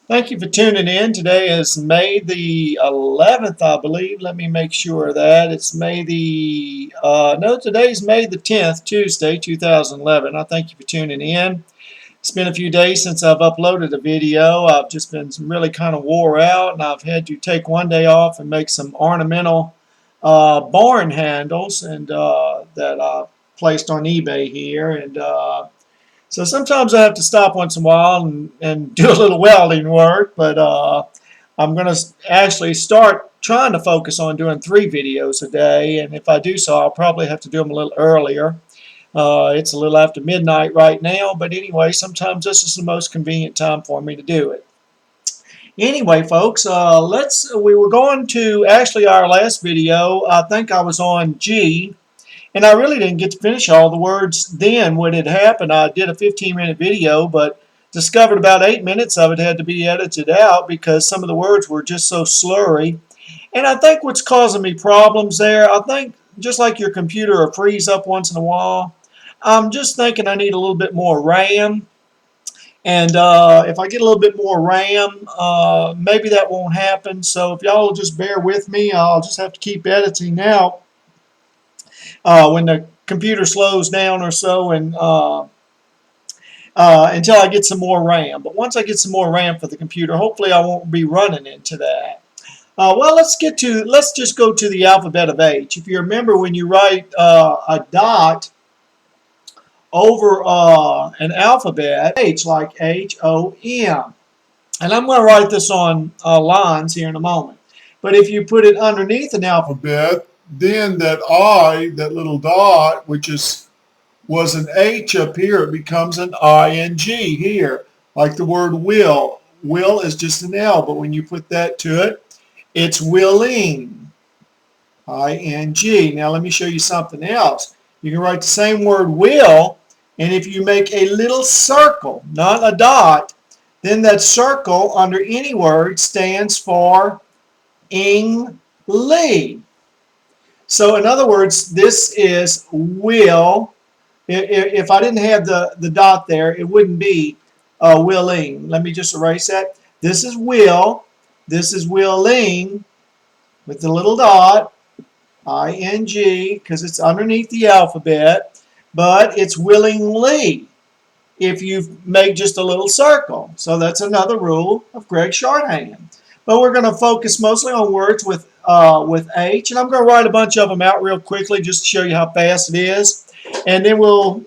Thank you for tuning in. Today is May the 11th, I believe. Let me make sure of that. It's May the, no, today's May the 10th, Tuesday, 2011. I thank you for tuning in. It's been a few days since I've uploaded a video. I've just been really kind of wore out, and I've had to take one day off and make some ornamental barn handles and that I placed on eBay here. And so sometimes I have to stop once in a while and do a little welding work, but I'm going to actually start trying to focus on doing 3 videos a day, and if I do so, I'll probably have to do them a little earlier. It's a little after midnight right now, but anyway, sometimes this is the most convenient time for me to do it. Anyway, folks, we were going to, actually our last video, I think I was on G, and I really didn't get to finish all the words then when it happened. I did a 15-minute video, but discovered about 8 minutes of it had to be edited out because some of the words were just so slurry. And I think what's causing me problems there, I think just like your computer will freeze up once in a while, I'm just thinking I need a little bit more RAM. And if I get a little bit more RAM, maybe that won't happen. So if y'all will just bear with me, I'll just have to keep editing out when the computer slows down or so, and until I get some more RAM. But once I get some more RAM for the computer, hopefully I won't be running into that. Well, let's just go to the alphabet of H. If you remember, when you write a dot over an alphabet, H, like H-O-M. And I'm going to write this on lines here in a moment. But if you put it underneath an alphabet, then that I, that little dot, which was an H up here, it becomes an I-N-G here, like the word will. Will is just an L, but when you put that to it, it's willing, I-N-G. Now let me show you something else. You can write the same word will, and if you make a little circle, not a dot, then that circle under any word stands for ing-ly. So in other words, this is will. If I didn't have the dot there, it wouldn't be willing. Let me just erase that. This is will. This is willing with the little dot, I-N-G, because it's underneath the alphabet, but it's willingly if you make just a little circle. So that's another rule of Gregg Shorthand. But we're going to focus mostly on words with H, and I'm going to write a bunch of them out real quickly just to show you how fast it is. And then we'll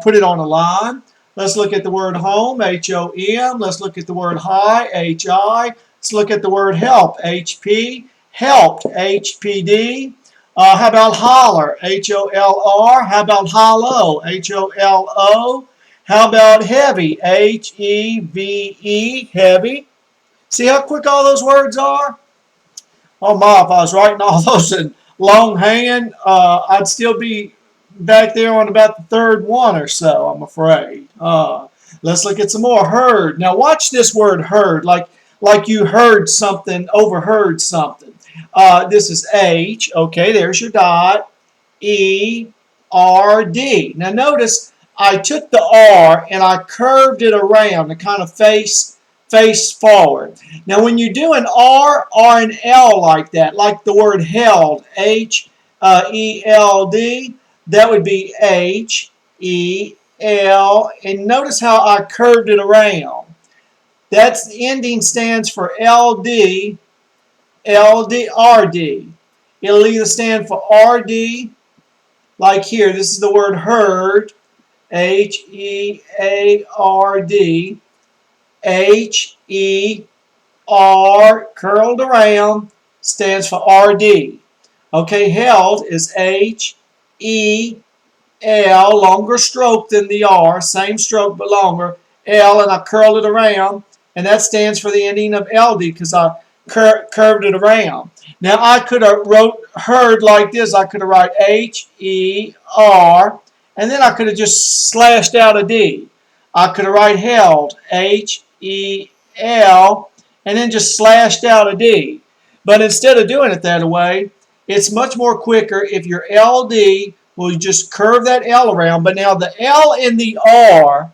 put it on a line. Let's look at the word home, H-O-M. Let's look at the word high, H-I. Let's look at the word help, H-P. Helped, H-P-D. How about holler, H-O-L-R? How about hollow, H-O-L-O? How about heavy, H-E-V-E, heavy? See how quick all those words are? Oh my, if I was writing all those in longhand, I'd still be back there on about the third one or so, I'm afraid. Let's look at some more. Heard. Now watch this word heard, like you heard something, overheard something. This is H. Okay, there's your dot. E-R-D. Now notice I took the R and I curved it around to kind of face forward. Now when you do an R and L like that, like the word held, H-E-L-D, that would be H-E-L, and notice how I curved it around. That's the ending stands for L-D, L-D, R-D. It'll either stand for R-D, like here, this is the word heard, H-E-A-R-D, H-E-R, curled around, stands for R-D. Okay, held is H-E-L, longer stroke than the R, same stroke but longer, L, and I curled it around, and that stands for the ending of L-D because I curved it around. Now I could have wrote heard like this. I could have write H-E-R, and then I could have just slashed out a D. I could have write held, H-E-L, and then just slashed out a D. But instead of doing it that way, it's much more quicker if your LD will just curve that L around. But now the L and the R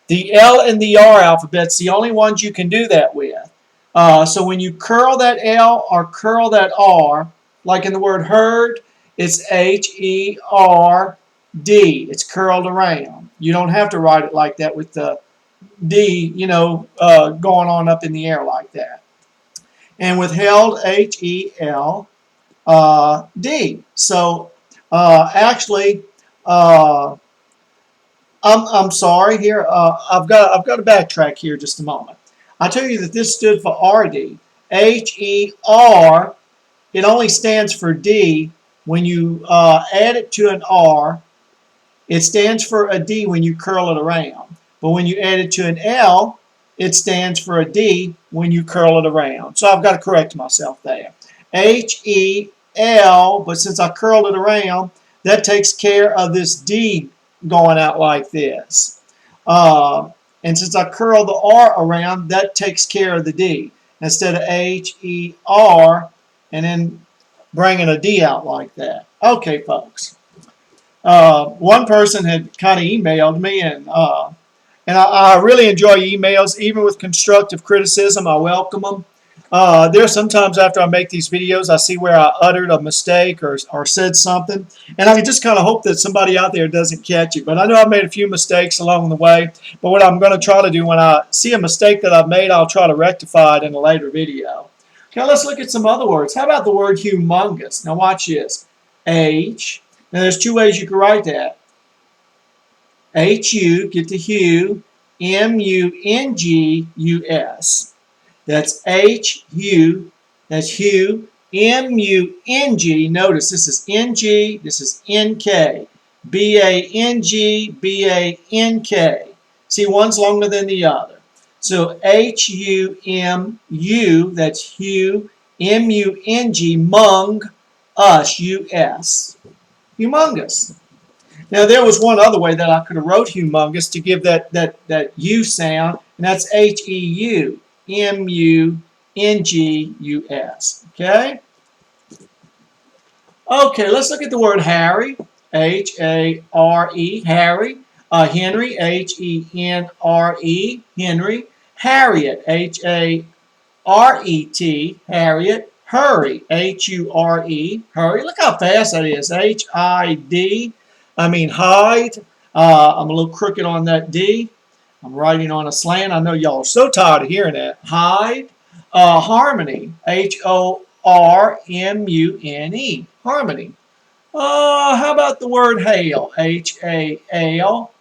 The L and the R alphabet's the only ones you can do that with. So when you curl that L or curl that R, like in the word herd, it's H-E-R-D. It's curled around. You don't have to write it like that with the D, going on up in the air like that. And with held, H-E-L-D. So actually, I'm sorry here. I've got to backtrack here just a moment. I tell you that this stood for RD. H-E-R. It only stands for D. When you add it to an R, it stands for a D when you curl it around. But when you add it to an L, it stands for a D when you curl it around. So I've got to correct myself there. H-E-L, but since I curled it around, that takes care of this D going out like this. And since I curled the R around, that takes care of the D. Instead of H-E-R, and then bringing a D out like that. Okay, folks. One person had kind of emailed me, and I really enjoy emails, even with constructive criticism. I welcome them. There's sometimes after I make these videos, I see where I uttered a mistake or said something, and I just kind of hope that somebody out there doesn't catch it. But I know I've made a few mistakes along the way, but what I'm going to try to do when I see a mistake that I've made, I'll try to rectify it in a later video. Okay, let's look at some other words. How about the word humongous? Now watch this. H. Now there's two ways you can write that. H-U, get the hue, M-U-N-G-U-S. That's H-U, that's hue, M-U-N-G. Notice this is N-G, this is N-K. B-A-N-G, B-A-N-K. See, one's longer than the other. So H-U-M-U, that's hue, M-U-N-G, mung, us, U-S. Humongous. Now, there was one other way that I could have wrote humongous to give that U sound, and that's H-E-U-M-U-N-G-U-S. Okay? Okay, let's look at the word Harry. H-A-R-E, Harry. Henry, H-E-N-R-E, Henry. Harriet, H-A-R-E-T, Harriet. Hurry, H-U-R-E, hurry. Look how fast that is. H-I-D. Hide. I'm a little crooked on that D. I'm writing on a slant. I know y'all are so tired of hearing that. Hide. Harmony. H-O-R-M-U-N-E. Harmony. How about the word hail? H-A-L.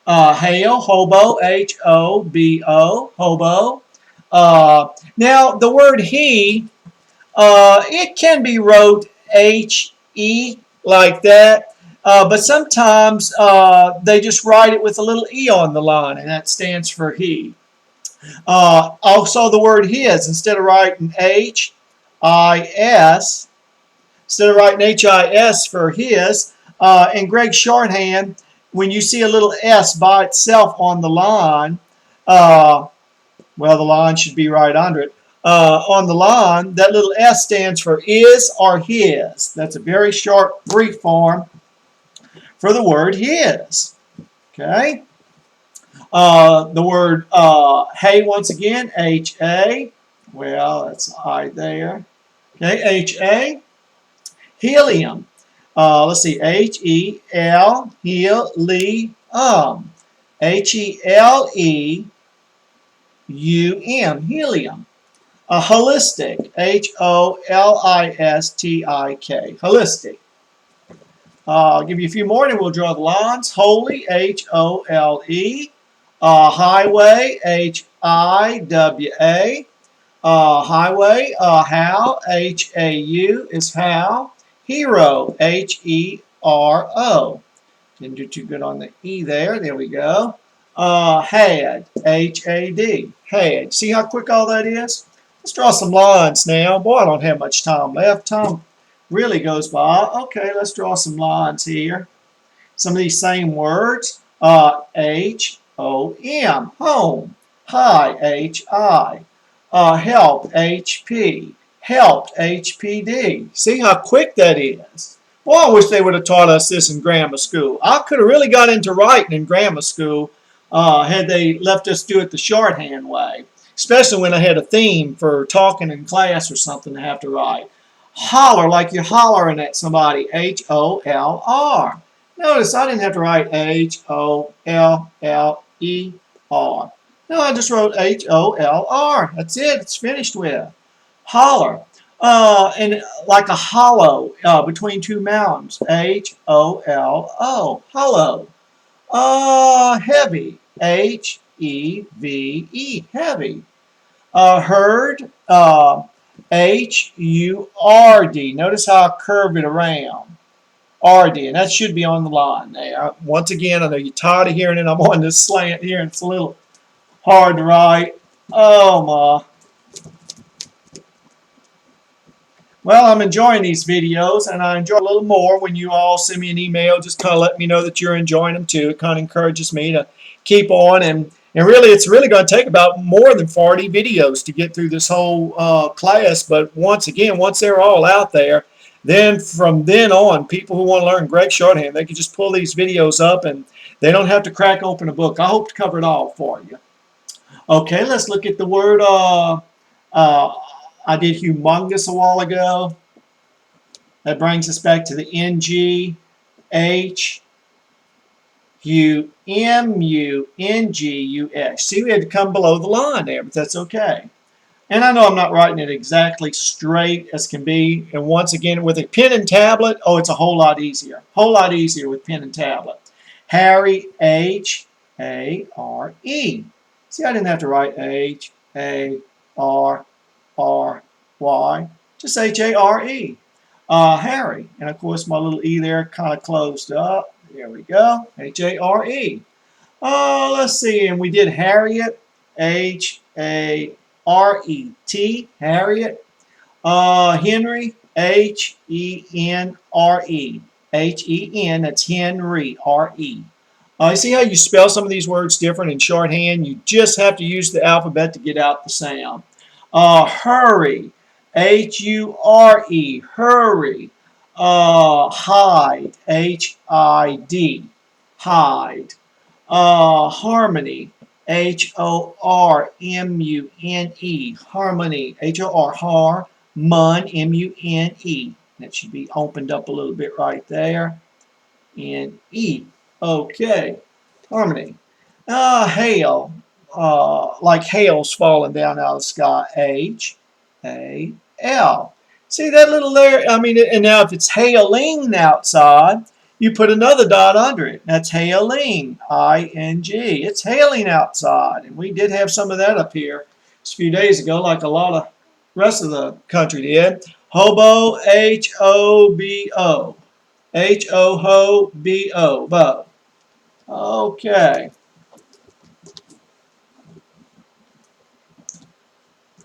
Hail. Hobo. H-O-B-O. Hobo. Now, the word he, it can be wrote H-E like that. But sometimes they just write it with a little E on the line, and that stands for he. Also, the word his, instead of writing H-I-S, for his, in Gregg Shorthand, when you see a little S by itself on the line, well, the line should be right under it. On the line, that little S stands for is or his. That's a very short, brief form for the word his. Okay? The word hay, once again, H-A. Well, that's I there. Okay, H-A. Helium. Let's see, H-E-L, helium. H-E-L-E-U-M, helium. Holistic, H-O-L-I-S-T-I-K, holistic. I'll give you a few more and we'll draw the lines. Holy, H-O-L-E. Highway, H-I-W-A. Highway, how, H-A-U is how. Hero, H-E-R-O. Didn't do too good on the E there. There we go. Had, H-A-D. Had. See how quick all that is? Let's draw some lines now. Boy, I don't have much time left. Time really goes by. Okay, let's draw some lines here. Some of these same words. H-O-M, home. Hi, H-I. Help, H-P. Helped, H-P-D. See how quick that is? Boy, I wish they would have taught us this in grammar school. I could have really got into writing in grammar school had they left us do it the shorthand way, especially when I had a theme for talking in class or something to have to write. Holler, like you're hollering at somebody, H-O-L-R. Notice I didn't have to write H-O-L-L-E-R. No, I just wrote H-O-L-R. That's it. It's finished with. Holler. And like a hollow between two mountains. H-O-L-O. Hollow. Heavy. H-E-V-E. Heavy. Herd. H-U-R-D. Notice how I curve it around. R-D. And that should be on the line there. Once again, I know you're tired of hearing it. I'm on this slant here. It's a little hard to write. Oh, my. Well, I'm enjoying these videos, and I enjoy a little more when you all send me an email. Just kind of let me know that you're enjoying them too. It kind of encourages me to keep on. And really, it's really going to take about more than 40 videos to get through this whole class. But once again, once they're all out there, then from then on, people who want to learn Gregg Shorthand, they can just pull these videos up, and they don't have to crack open a book. I hope to cover it all for you. Okay, let's look at the word. I did humongous a while ago. That brings us back to the NG, H, U, M, U, N, G, U, X. See, we had to come below the line there, but that's okay. And I know I'm not writing it exactly straight as can be. And once again, with a pen and tablet, oh, it's a whole lot easier. Whole lot easier with pen and tablet. Harry, H-A-R-E. See, I didn't have to write H-A-R-R-Y. Just H-A-R-E. Harry. And of course, my little E there kind of closed up. There we go. H-A-R-E. Let's see. And we did Harriet. H-A-R-E-T. Harriet. Henry. H-E-N-R-E. H-E-N. That's Henry. R-E. You see how you spell some of these words different in shorthand? You just have to use the alphabet to get out the sound. Hurry. H-U-R-E. Hurry. Hide. H-I-D. Hide. Harmony. H-O-R-M-U-N-E. Harmony. H-O-R. Har. Mun. M-U-N-E. That should be opened up a little bit right there. And E. Okay. Harmony. Hail. Like hail's falling down out of the sky. H-A-L. See that little there? I mean, and now if it's hailing outside, you put another dot under it. That's hailing. I-N-G. It's hailing outside. And we did have some of that up here just a few days ago, like a lot of rest of the country did. Hobo. H-O-B-O. H-O-Ho-B-O. Bo. Okay.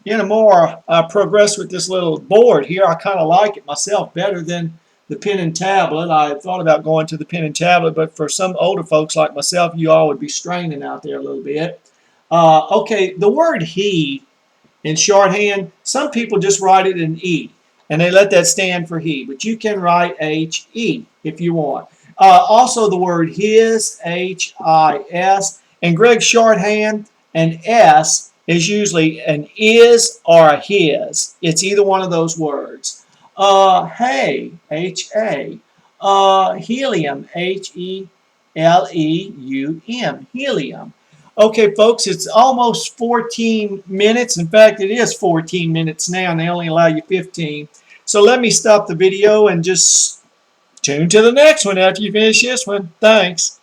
The more I progress with this little board here, I kind of like it myself better than the pen and tablet. I thought about going to the pen and tablet, but for some older folks like myself, you all would be straining out there a little bit. Okay, the word he in shorthand, some people just write it in E, and they let that stand for he, but you can write H-E if you want. Also the word his, H-I-S, and Gregg Shorthand, an S is usually an is or a his. It's either one of those words. Hay, H-A. Helium, H-E-L-E-U-M, helium. Okay, folks, it's almost 14 minutes. In fact, it is 14 minutes now, and they only allow you 15. So let me stop the video and just tune to the next one after you finish this one. Thanks.